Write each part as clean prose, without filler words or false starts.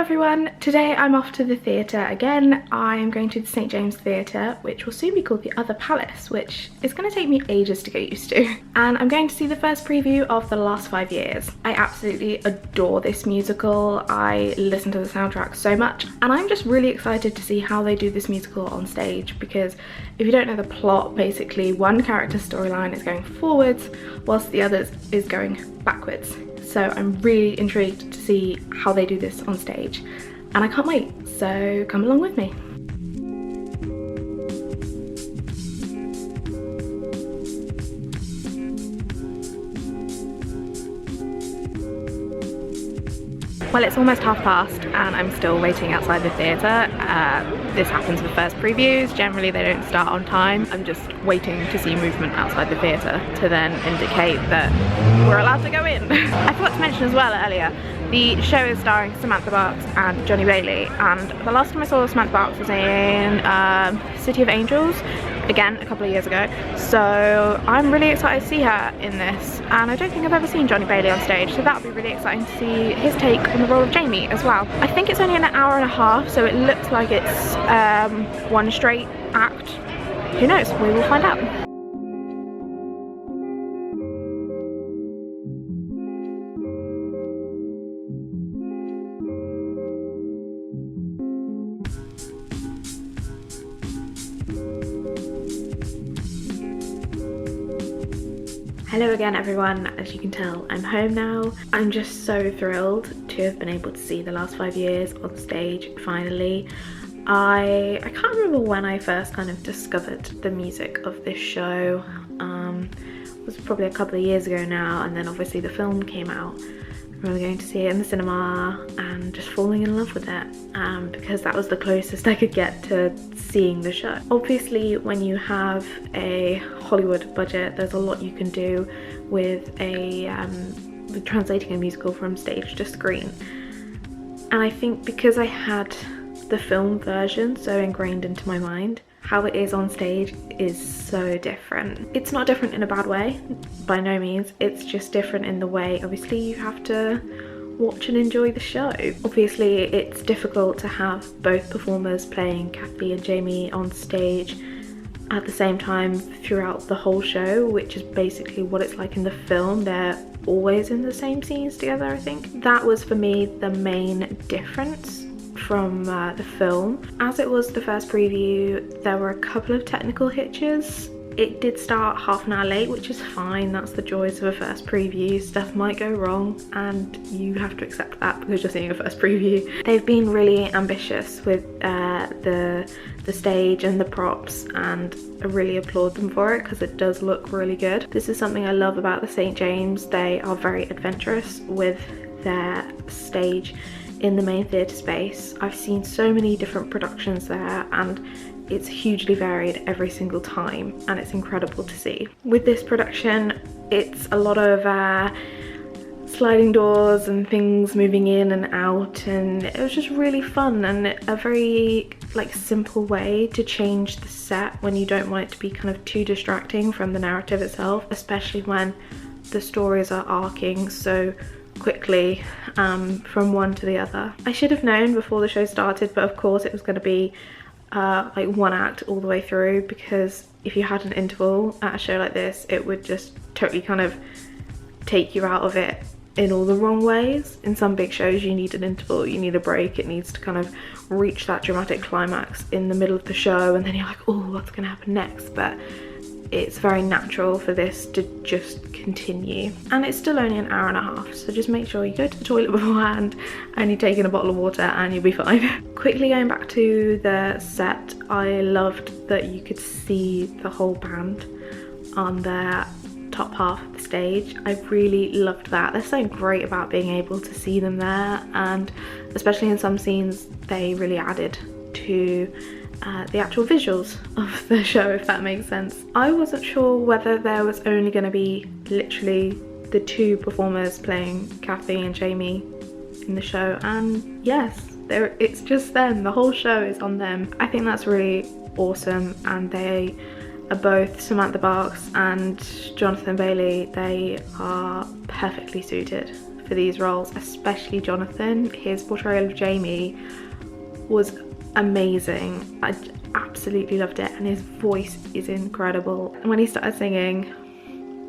everyone, today I'm off to the theatre again. I'm going to the St James Theatre, which will soon be called the Other Palace, which is going to take me ages to get used to. And I'm going to see the first preview of The Last 5 Years. I absolutely adore this musical. I listen to the soundtrack so much, and I'm just really excited to see how they do this musical on stage, because if you don't know the plot, basically one character's storyline is going forwards whilst the other is going backwards. So I'm really intrigued to see how they do this on stage, and I can't wait, so come along with me. Well, it's almost 1:30 and I'm still waiting outside the theatre. This happens with first previews. Generally they don't start on time. I'm just waiting to see movement outside the theatre to then indicate that we're allowed to go in. I forgot to mention as well earlier, the show is starring Samantha Barks and Johnny Bailey, and the last time I saw Samantha Barks was in City of Angels, again a couple of years ago, so I'm really excited to see her in this, and I don't think I've ever seen Johnny Bailey on stage, so that'll be really exciting to see his take on the role of Jamie as well. I think it's only an hour and a half, so it looks like it's one straight act. Who knows? We will find out. Hello again everyone, as you can tell I'm home now. I'm just so thrilled to have been able to see The Last 5 Years on stage finally. I can't remember when I first kind of discovered the music of this show. It was probably a couple of years ago now, and then obviously the film came out. I remember going to see it in the cinema and just falling in love with it, because that was the closest I could get to seeing the show. Obviously when you have a Hollywood budget, there's a lot you can do with with translating a musical from stage to screen. And I think because I had the film version so ingrained into my mind, how it is on stage is so different. It's not different in a bad way, by no means. It's just different in the way, obviously, you have to watch and enjoy the show. Obviously, it's difficult to have both performers playing Kathy and Jamie on stage at the same time throughout the whole show, which is basically what it's like in the film. They're always in the same scenes together, I think. That was, for me, the main difference from the film. As it was the first preview, there were a couple of technical hitches. It did start half an hour late, which is fine. That's the joys of a first preview. Stuff might go wrong and you have to accept that because you're seeing a first preview. They've been really ambitious with the stage and the props, and I really applaud them for it because it does look really good. This is something I love about the St James. They are very adventurous with their stage in the main theatre space. I've seen so many different productions there, and it's hugely varied every single time, and it's incredible to see. With this production, it's a lot of sliding doors and things moving in and out, and it was just really fun and a very simple way to change the set when you don't want it to be kind of too distracting from the narrative itself, especially when the stories are arcing so quickly from one to the other. I should have known before the show started, but of course it was going to be one act all the way through, because if you had an interval at a show like this, it would just totally kind of take you out of it in all the wrong ways. In some big shows you need an interval, you need a break, it needs to kind of reach that dramatic climax in the middle of the show, and then you're like, oh, what's gonna happen next? But it's very natural for this to just continue, and it's still only an hour and a half, so just make sure you go to the toilet beforehand and you take in a bottle of water and you'll be fine. Quickly going back to the set, I loved that you could see the whole band on the top half of the stage. I really loved that. There's something great about being able to see them there, and especially in some scenes they really added to the actual visuals of the show, if that makes sense. I wasn't sure whether there was only going to be literally the two performers playing Kathy and Jamie in the show, and yes, it's just them. The whole show is on them. I think that's really awesome, and they are both, Samantha Barks and Jonathan Bailey, they are perfectly suited for these roles, especially Jonathan. His portrayal of Jamie was amazing. I absolutely loved it, and his voice is incredible. And when he started singing,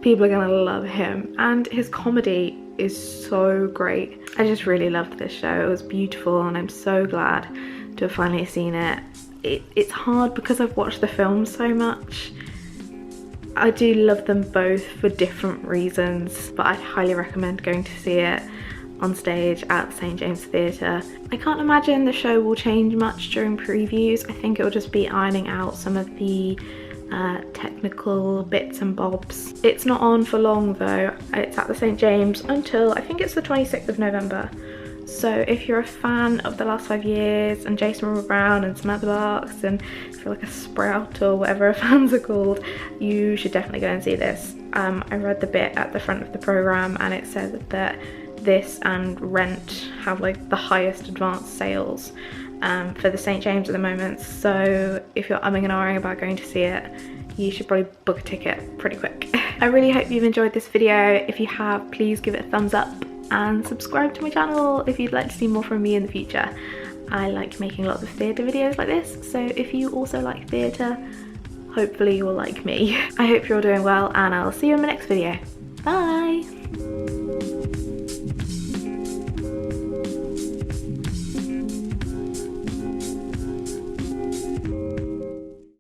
people are gonna love him, and his comedy is so great. I just really loved this show. It was beautiful, and I'm so glad to have finally seen it. It's hard because I've watched the film so much. I do love them both for different reasons, but I'd highly recommend going to see it on stage at the St James Theatre. I can't imagine the show will change much during previews. I think it will just be ironing out some of the technical bits and bobs. It's not on for long though. It's at the St James until I think it's the 26th of November. So if you're a fan of the last 5 years and Jason Brown and Samantha Barks, and if you're like a Sprout or whatever fans are called, you should definitely go and see this. I read the bit at the front of the programme, and it said that this and Rent have like the highest advanced sales for the St James at the moment. So if you're umming and ahhing about going to see it, you should probably book a ticket pretty quick. I really hope you've enjoyed this video. If you have, please give it a thumbs up and subscribe to my channel if you'd like to see more from me in the future. I like making lots of theatre videos like this, so if you also like theatre, hopefully you'll like me. I hope you're all doing well, and I'll see you in my next video. Bye!